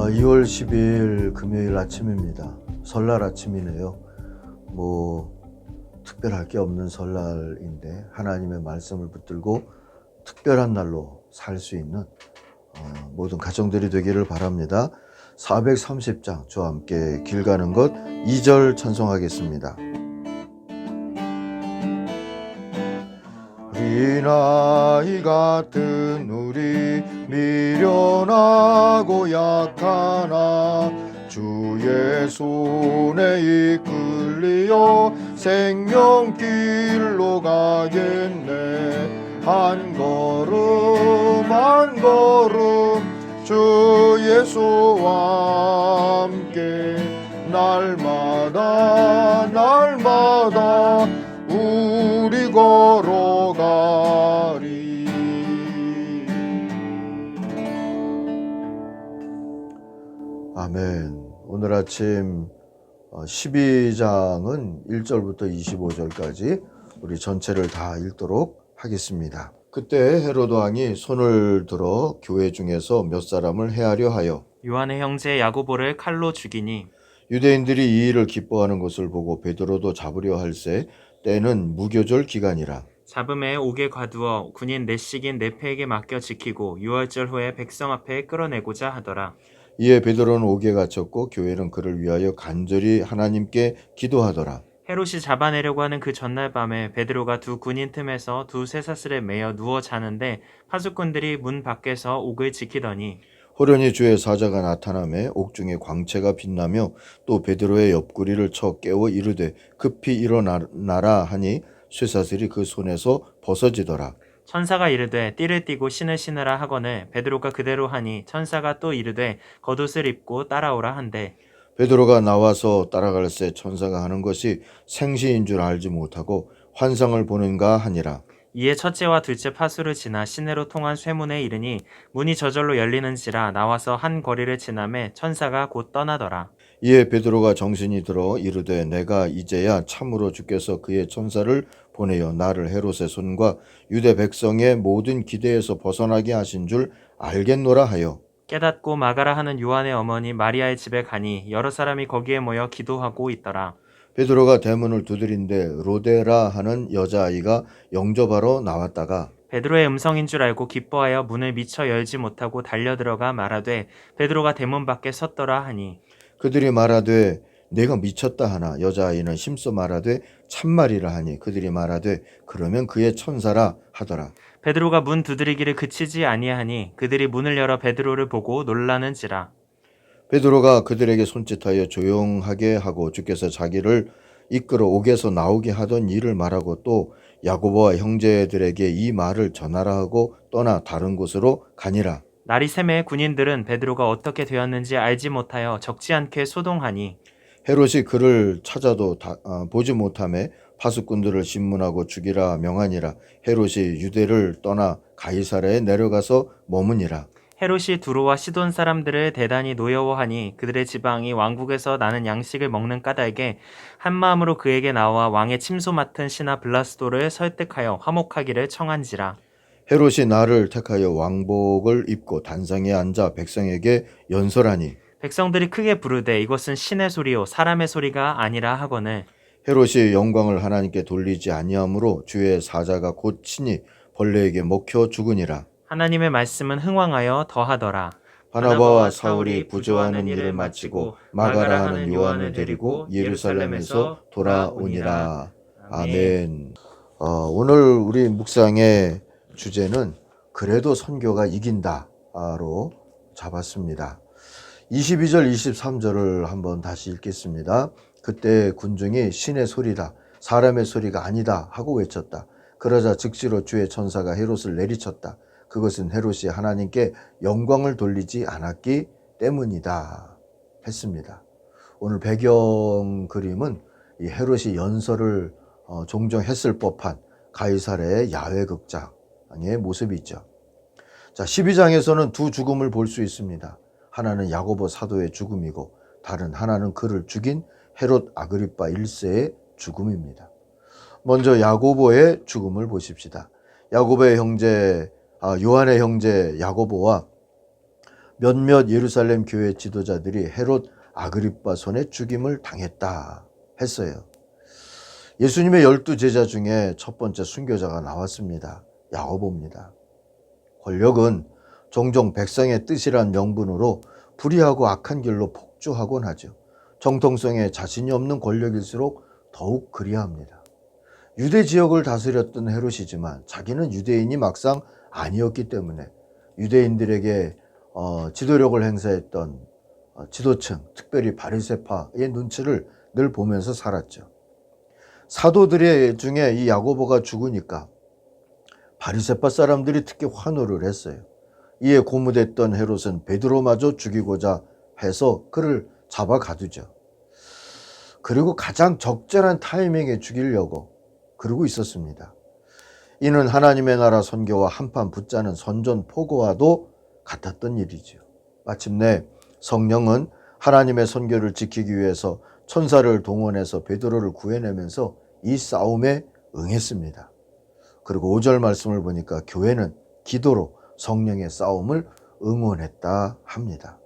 2월 10일 금요일 아침입니다. 설날 아침이네요. 특별할 게 없는 설날인데 하나님의 말씀을 붙들고 특별한 날로 살 수 있는 모든 가정들이 되기를 바랍니다. 430장 저와 함께 길 가는 것 2절 찬송하겠습니다. 이 나이 같은 우리 미련하고 약하나 주의 손에 이끌리어 생명길로 가겠네. 한 걸음 한 걸음 주 예수와 함께 날마다 날마다 우리 걸어가리. 아멘. 오늘 아침 12장은 1절부터 25절까지 우리 전체를 다 읽도록 하겠습니다. 그때 헤로드 왕이 손을 들어 교회 중에서 몇 사람을 해하려 하여 요한의 형제 야고보를 칼로 죽이니 유대인들이 이 일을 기뻐하는 것을 보고 베드로도 잡으려 할새 때는 무교절 기간이라. 잡음에 옥에 가두어 군인 넷씩인 네페에게 맡겨 지키고 유월절 후에 백성 앞에 끌어내고자 하더라. 이에 베드로는 옥에 갇혔고 교회는 그를 위하여 간절히 하나님께 기도하더라. 헤롯이 잡아내려고 하는 그 전날 밤에 베드로가 두 군인 틈에서 두 쇠사슬에 매여 누워 자는데 파수꾼들이 문 밖에서 옥을 지키더니 호련히 주의 사자가 나타나매 옥중에 광채가 빛나며 또 베드로의 옆구리를 쳐 깨워 이르되 급히 일어나라 하니 쇠사슬이 그 손에서 벗어지더라. 천사가 이르되 띠를 띠고 신을 신으라 하거늘 베드로가 그대로 하니 천사가 또 이르되 겉옷을 입고 따라오라 한대. 베드로가 나와서 따라갈새 천사가 하는 것이 생시인 줄 알지 못하고 환상을 보는가 하니라. 이에 첫째와 둘째 파수를 지나 시내로 통한 쇠문에 이르니 문이 저절로 열리는지라 나와서 한 거리를 지나매 천사가 곧 떠나더라. 이에 베드로가 정신이 들어 이르되 내가 이제야 참으로 주께서 그의 천사를 보내어 나를 헤롯의 손과 유대 백성의 모든 기대에서 벗어나게 하신 줄 알겠노라 하여 깨닫고 마가라 하는 요한의 어머니 마리아의 집에 가니 여러 사람이 거기에 모여 기도하고 있더라. 베드로가 대문을 두드린데 로데라 하는 여자아이가 영접하러 나왔다가 베드로의 음성인 줄 알고 기뻐하여 문을 미처 열지 못하고 달려들어가 말하되 베드로가 대문 밖에 섰더라 하니 그들이 말하되 내가 미쳤다 하나 여자아이는 힘써 말하되 참말이라 하니 그들이 말하되 그러면 그의 천사라 하더라. 베드로가 문 두드리기를 그치지 아니하니 그들이 문을 열어 베드로를 보고 놀라는지라. 베드로가 그들에게 손짓하여 조용하게 하고 주께서 자기를 이끌어 옥에서 나오게 하던 일을 말하고 또 야고보와 형제들에게 이 말을 전하라 하고 떠나 다른 곳으로 가니라. 날이 새매 군인들은 베드로가 어떻게 되었는지 알지 못하여 적지 않게 소동하니 헤롯이 그를 찾아도 보지 못하매 파수꾼들을 신문하고 죽이라 명하니라. 헤롯이 유대를 떠나 가이사랴에 내려가서 머무니라. 헤롯이 두로와 시돈 사람들을 대단히 노여워하니 그들의 지방이 왕국에서 나는 양식을 먹는 까닭에 한마음으로 그에게 나와 왕의 침소 맡은 신하 블라스도를 설득하여 화목하기를 청한지라. 헤롯이 나를 택하여 왕복을 입고 단상에 앉아 백성에게 연설하니 백성들이 크게 부르되 이것은 신의 소리요 사람의 소리가 아니라 하거늘 헤롯이 영광을 하나님께 돌리지 아니하므로 주의 사자가 곧 친히 벌레에게 먹혀 죽으니라. 하나님의 말씀은 흥왕하여 더하더라. 바나바와 사울이 부조하는 일을 마치고 마가라 하는 요한을 데리고 예루살렘에서 돌아오니라. 아멘. 오늘 우리 묵상의 주제는 그래도 선교가 이긴다로 잡았습니다. 22절 23절을 한번 다시 읽겠습니다. 그때 군중이 신의 소리다 사람의 소리가 아니다 하고 외쳤다. 그러자 즉시로 주의 천사가 헤롯을 내리쳤다. 그것은 헤롯이 하나님께 영광을 돌리지 않았기 때문이다 했습니다. 오늘 배경 그림은 이 헤롯이 연설을 종종 했을 법한 가이사랴의 야외 극장의 모습이죠. 자, 12장에서는 두 죽음을 볼 수 있습니다. 하나는 야고보 사도의 죽음이고 다른 하나는 그를 죽인 헤롯 아그리파 1세의 죽음입니다. 먼저 야고보의 죽음을 보십시다. 야고보의 형제 요한의 형제 야고보와 몇몇 예루살렘 교회 지도자들이 헤롯 아그리빠 손에 죽임을 당했다 했어요. 예수님의 12제자 중에 첫 번째 순교자가 나왔습니다. 야고보입니다. 권력은 종종 백성의 뜻이란 명분으로 불의하고 악한 길로 폭주하곤 하죠. 정통성에 자신이 없는 권력일수록 더욱 그리합니다. 유대 지역을 다스렸던 헤롯이지만 자기는 유대인이 막상 아니었기 때문에 유대인들에게 지도력을 행사했던 지도층, 특별히 바리새파의 눈치를 늘 보면서 살았죠. 사도들 중에 이 야고보가 죽으니까 바리새파 사람들이 특히 환호를 했어요. 이에 고무됐던 헤롯은 베드로마저 죽이고자 해서 그를 잡아 가두죠. 그리고 가장 적절한 타이밍에 죽이려고 그러고 있었습니다. 이는 하나님의 나라 선교와 한판 붙자는 선전포고와도 같았던 일이죠. 마침내 성령은 하나님의 선교를 지키기 위해서 천사를 동원해서 베드로를 구해내면서 이 싸움에 응했습니다. 그리고 5절 말씀을 보니까 교회는 기도로 성령의 싸움을 응원했다 합니다.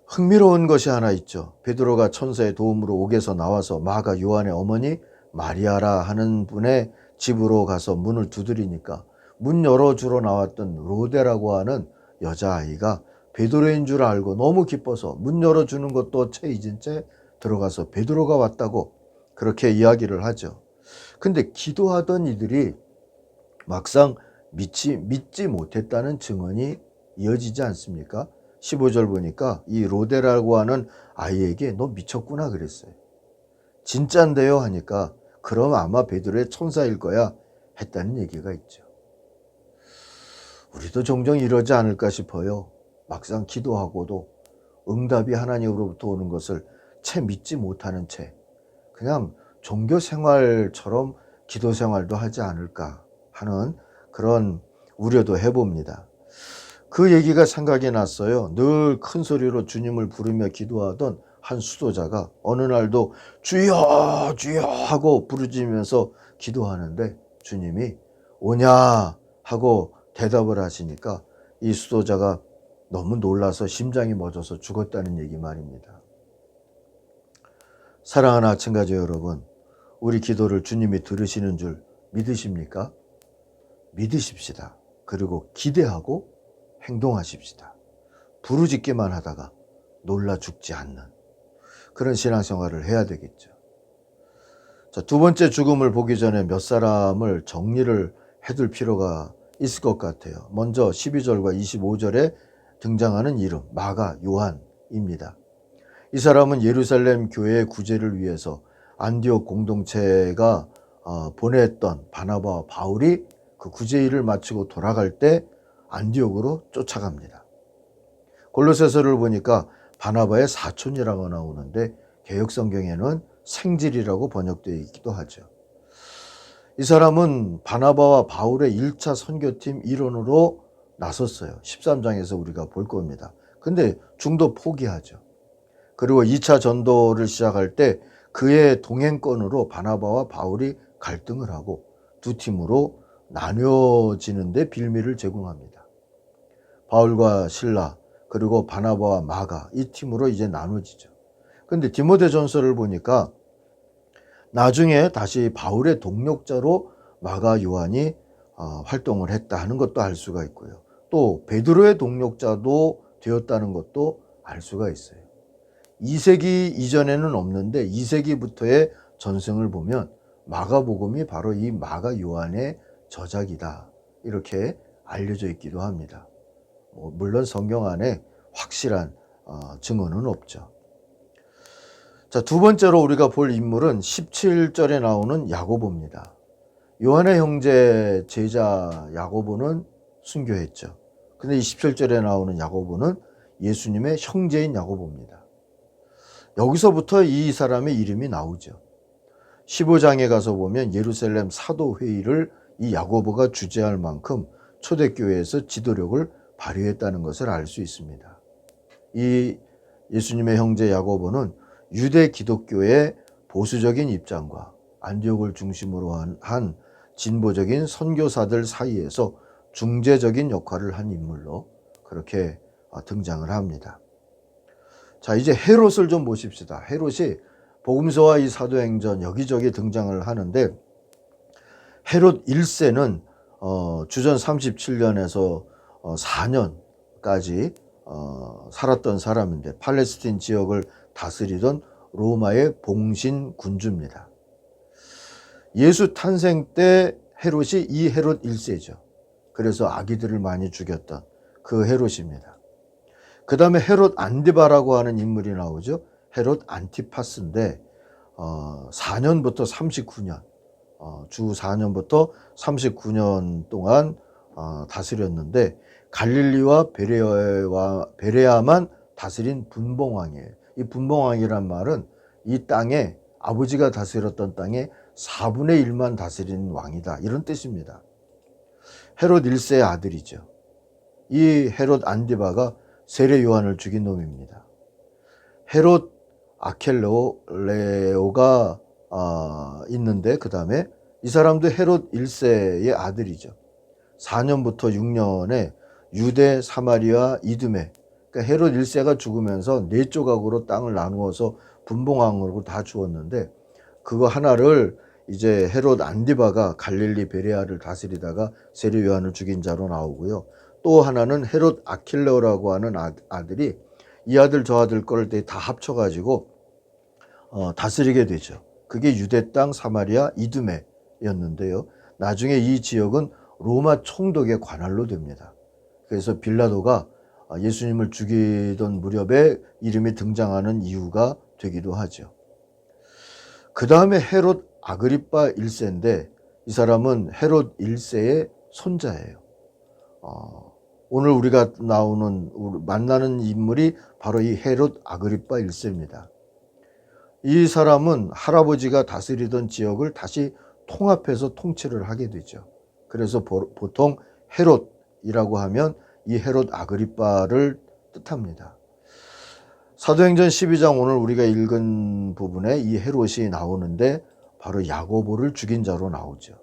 흥미로운 것이 하나 있죠. 베드로가 천사의 도움으로 옥에서 나와서 마가 요한의 어머니 마리아라 하는 분의 집으로 가서 문을 두드리니까 문 열어주러 나왔던 로데라고 하는 여자아이가 베드로인 줄 알고 너무 기뻐서 문 열어주는 것도 채 잊은 채 들어가서 베드로가 왔다고 그렇게 이야기를 하죠. 근데 기도하던 이들이 막상 믿지 못했다는 증언이 이어지지 않습니까? 15절 보니까 이 로데라고 하는 아이에게 너 미쳤구나 그랬어요. 진짠데요 하니까 그럼 아마 베드로의 천사일 거야 했다는 얘기가 있죠. 우리도 종종 이러지 않을까 싶어요. 막상 기도하고도 응답이 하나님으로부터 오는 것을 채 믿지 못하는 채 그냥 종교 생활처럼 기도 생활도 하지 않을까 하는 그런 우려도 해봅니다. 그 얘기가 생각이 났어요. 늘 큰 소리로 주님을 부르며 기도하던 한 수도자가 어느 날도 주여 주여 하고 부르짖으면서 기도하는데 주님이 오냐 하고 대답을 하시니까 이 수도자가 너무 놀라서 심장이 멎어서 죽었다는 얘기 말입니다. 사랑하는 아침가족 여러분, 우리 기도를 주님이 들으시는 줄 믿으십니까? 믿으십시다. 그리고 기대하고 행동하십시다. 부르짖기만 하다가 놀라 죽지 않는 그런 신앙생활을 해야 되겠죠. 자, 두 번째 죽음을 보기 전에 몇 사람을 정리를 해둘 필요가 있을 것 같아요. 먼저 12절과 25절에 등장하는 이름 마가 요한입니다. 이 사람은 예루살렘 교회의 구제를 위해서 안디옥 공동체가 보냈던 바나바와 바울이 그 구제 일을 마치고 돌아갈 때 안디옥으로 쫓아갑니다. 골로새서를 보니까 바나바의 사촌이라고 나오는데 개역성경에는 생질이라고 번역되어 있기도 하죠. 이 사람은 바나바와 바울의 1차 선교팀 일원으로 나섰어요. 13장에서 우리가 볼 겁니다. 근데 중도 포기하죠. 그리고 2차 전도를 시작할 때 그의 동행권으로 바나바와 바울이 갈등을 하고 두 팀으로 나뉘어지는데 빌미를 제공합니다. 바울과 실라 그리고 바나바와 마가 이 팀으로 이제 나눠지죠. 근데 디모데전서를 보니까 나중에 다시 바울의 동력자로 마가 요한이 활동을 했다 하는 것도 알 수가 있고요. 또 베드로의 동력자도 되었다는 것도 알 수가 있어요. 2세기 이전에는 없는데 2세기부터의 전승을 보면 마가복음이 바로 이 마가 요한의 저작이다 이렇게 알려져 있기도 합니다. 물론 성경 안에 확실한 증언은 없죠. 자, 두 번째로 우리가 볼 인물은 17절에 나오는 야고보입니다. 요한의 형제 제자 야고보는 순교했죠. 근데 이 17절에 나오는 야고보는 예수님의 형제인 야고보입니다. 여기서부터 이 사람의 이름이 나오죠. 15장에 가서 보면 예루살렘 사도회의를 이 야고보가 주재할 만큼 초대교회에서 지도력을 발휘했다는 것을 알 수 있습니다. 이 예수님의 형제 야고보는 유대 기독교의 보수적인 입장과 안디옥을 중심으로 한 진보적인 선교사들 사이에서 중재적인 역할을 한 인물로 그렇게 등장을 합니다. 자, 이제 헤롯을 좀 보십시다. 헤롯이 복음서와 이 사도행전 여기저기 등장을 하는데, 헤롯 1세는 주전 37년에서 4년까지 살았던 사람인데, 팔레스틴 지역을 다스리던 로마의 봉신 군주입니다. 예수 탄생 때 헤롯이 이 헤롯 1세죠. 그래서 아기들을 많이 죽였던 그 헤롯입니다. 그 다음에 헤롯 안디바라고 하는 인물이 나오죠. 헤롯 안티파스인데 4년부터 39년, 주 4년부터 39년 동안 다스렸는데, 갈릴리와 베레아만 다스린 분봉왕이에요. 이 분봉왕이란 말은 이 땅에, 아버지가 다스렸던 땅에 4분의 1만 다스린 왕이다, 이런 뜻입니다. 헤롯 1세의 아들이죠. 이 헤롯 안디바가 세례 요한을 죽인 놈입니다. 헤롯 아켈레오가 있는데, 그 다음에 이 사람도 헤롯 1세의 아들이죠. 4년부터 6년에 유대, 사마리아, 이두메, 그러니까 헤롯 1세가 죽으면서 4조각으로 땅을 나누어서 분봉왕으로 다 주었는데, 그거 하나를 이제 헤롯 안디바가 갈릴리 베레아를 다스리다가 세례 요한을 죽인 자로 나오고요. 또 하나는 헤롯 아킬레오라고 하는 아들이 이 아들 저 아들 걸 다 합쳐가지고 다스리게 되죠. 그게 유대 땅, 사마리아, 이두메였는데요. 나중에 이 지역은 로마 총독의 관할로 됩니다. 그래서 빌라도가 예수님을 죽이던 무렵에 이름이 등장하는 이유가 되기도 하죠. 그 다음에 헤롯 아그리파 1세인데, 이 사람은 헤롯 1세의 손자예요. 오늘 우리가 만나는 인물이 바로 이 헤롯 아그리파 1세입니다. 이 사람은 할아버지가 다스리던 지역을 다시 통합해서 통치를 하게 되죠. 그래서 보통 헤롯이라고 하면 이 헤롯 아그리파를 뜻합니다. 사도행전 12장 오늘 우리가 읽은 부분에 이 헤롯이 나오는데, 바로 야고보를 죽인 자로 나오죠.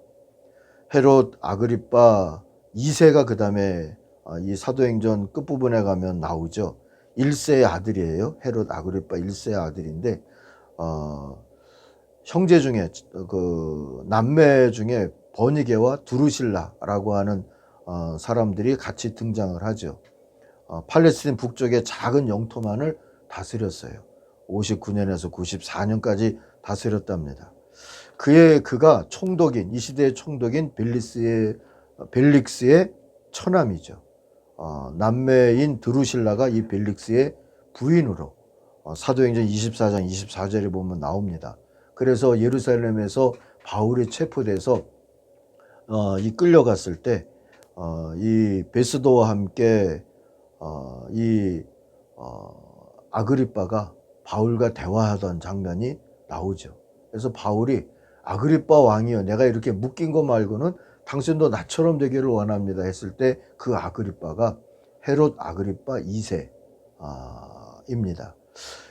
헤롯 아그리파 2세가 그 다음에 이 사도행전 끝부분에 가면 나오죠. 1세의 아들이에요. 헤롯 아그리파 1세의 아들인데, 형제 중에, 남매 중에 버니게와 두루실라라고 하는 사람들이 같이 등장을 하죠. 팔레스틴 북쪽의 작은 영토만을 다스렸어요. 59년에서 94년까지 다스렸답니다. 그가 총독인, 이 시대의 총독인 벨릭스의 처남이죠. 남매인 드루실라가 이 벨릭스의 부인으로 사도행전 24장 24절에 보면 나옵니다. 그래서 예루살렘에서 바울이 체포돼서 이 끌려갔을 때 이 베스도와 함께 아그리빠가 바울과 대화하던 장면이 나오죠. 그래서 바울이 아그리빠 왕이여, 내가 이렇게 묶인 거 말고는 당신도 나처럼 되기를 원합니다 했을 때, 그 아그리빠가 헤롯 아그리빠 2세입니다.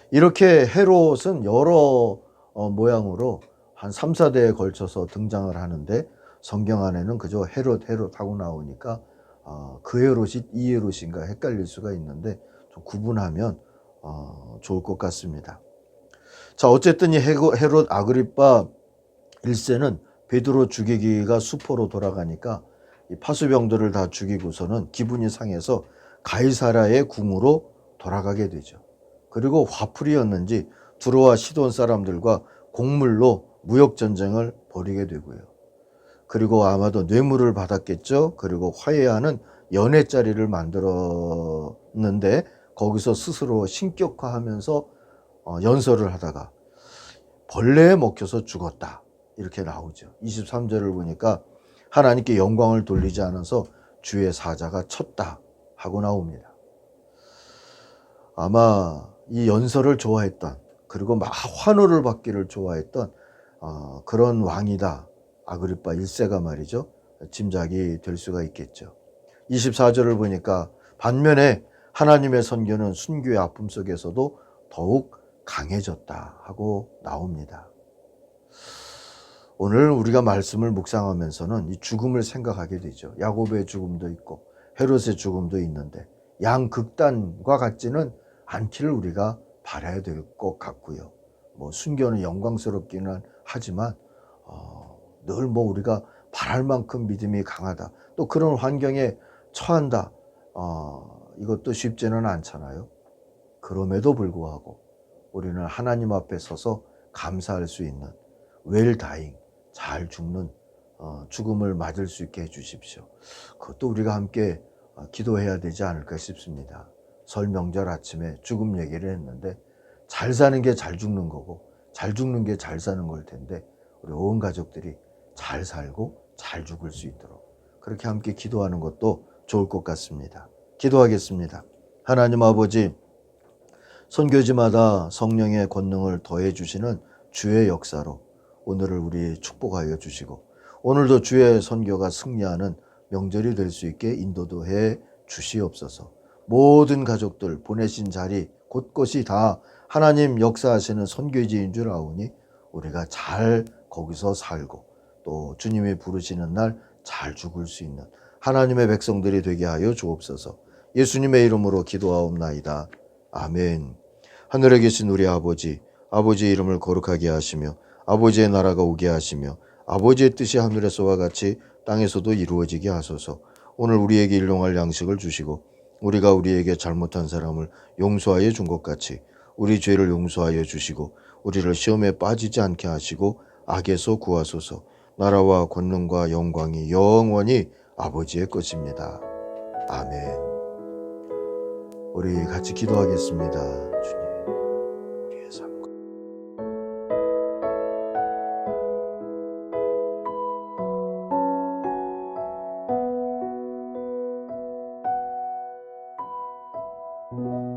이렇게 헤롯은 여러 모양으로 한 3, 4대에 걸쳐서 등장을 하는데, 성경 안에는 그저 헤롯 하고 나오니까 그 헤롯이 이 헤롯인가 헷갈릴 수가 있는데, 좀 구분하면 좋을 것 같습니다. 자, 어쨌든 이 헤롯 아그리빠 1세는 베드로 죽이기가 수포로 돌아가니까 이 파수병들을 다 죽이고서는 기분이 상해서 가이사랴의 궁으로 돌아가게 되죠. 그리고 화풀이였는지 두로와 시돈 사람들과 곡물로 무역전쟁을 벌이게 되고요. 그리고 아마도 뇌물을 받았겠죠. 그리고 화해하는 연회자리를 만들었는데, 거기서 스스로 신격화하면서 연설을 하다가 벌레에 먹혀서 죽었다, 이렇게 나오죠. 23절을 보니까 하나님께 영광을 돌리지 않아서 주의 사자가 쳤다 하고 나옵니다. 아마 이 연설을 좋아했던, 그리고 막 환호를 받기를 좋아했던 그런 왕이다, 아그리빠 1세가 말이죠. 짐작이 될 수가 있겠죠. 24절을 보니까 반면에 하나님의 선교는 순교의 아픔 속에서도 더욱 강해졌다 하고 나옵니다. 오늘 우리가 말씀을 묵상하면서는 이 죽음을 생각하게 되죠. 야고보의 죽음도 있고 헤롯의 죽음도 있는데, 양극단과 같지는 않기를 우리가 바라야 될 것 같고요. 뭐 순교는 영광스럽기는 하지만 늘 뭐 우리가 바랄 만큼 믿음이 강하다, 또 그런 환경에 처한다, 이것도 쉽지는 않잖아요. 그럼에도 불구하고 우리는 하나님 앞에 서서 감사할 수 있는 웰다잉, 잘 죽는 죽음을 맞을 수 있게 해주십시오. 그것도 우리가 함께 기도해야 되지 않을까 싶습니다. 설 명절 아침에 죽음 얘기를 했는데, 잘 사는 게 잘 죽는 거고 잘 죽는 게 잘 사는 걸 텐데, 우리 온 가족들이 잘 살고 잘 죽을 수 있도록 그렇게 함께 기도하는 것도 좋을 것 같습니다. 기도하겠습니다. 하나님 아버지, 선교지마다 성령의 권능을 더해 주시는 주의 역사로 오늘을 우리 축복하여 주시고, 오늘도 주의 선교가 승리하는 명절이 될 수 있게 인도도 해 주시옵소서. 모든 가족들 보내신 자리 곳곳이 다 하나님 역사하시는 선교지인 줄 아오니 우리가 잘 거기서 살고, 또 주님이 부르시는 날 잘 죽을 수 있는 하나님의 백성들이 되게 하여 주옵소서. 예수님의 이름으로 기도하옵나이다. 아멘. 하늘에 계신 우리 아버지, 아버지의 이름을 거룩하게 하시며 아버지의 나라가 오게 하시며 아버지의 뜻이 하늘에서와 같이 땅에서도 이루어지게 하소서. 오늘 우리에게 일용할 양식을 주시고, 우리가 우리에게 잘못한 사람을 용서하여 준 것 같이 우리 죄를 용서하여 주시고, 우리를 시험에 빠지지 않게 하시고 악에서 구하소서. 나라와 권능과 영광이 영원히 아버지의 것입니다. 아멘. 우리 같이 기도하겠습니다. 주님, 우리의 삶 thank you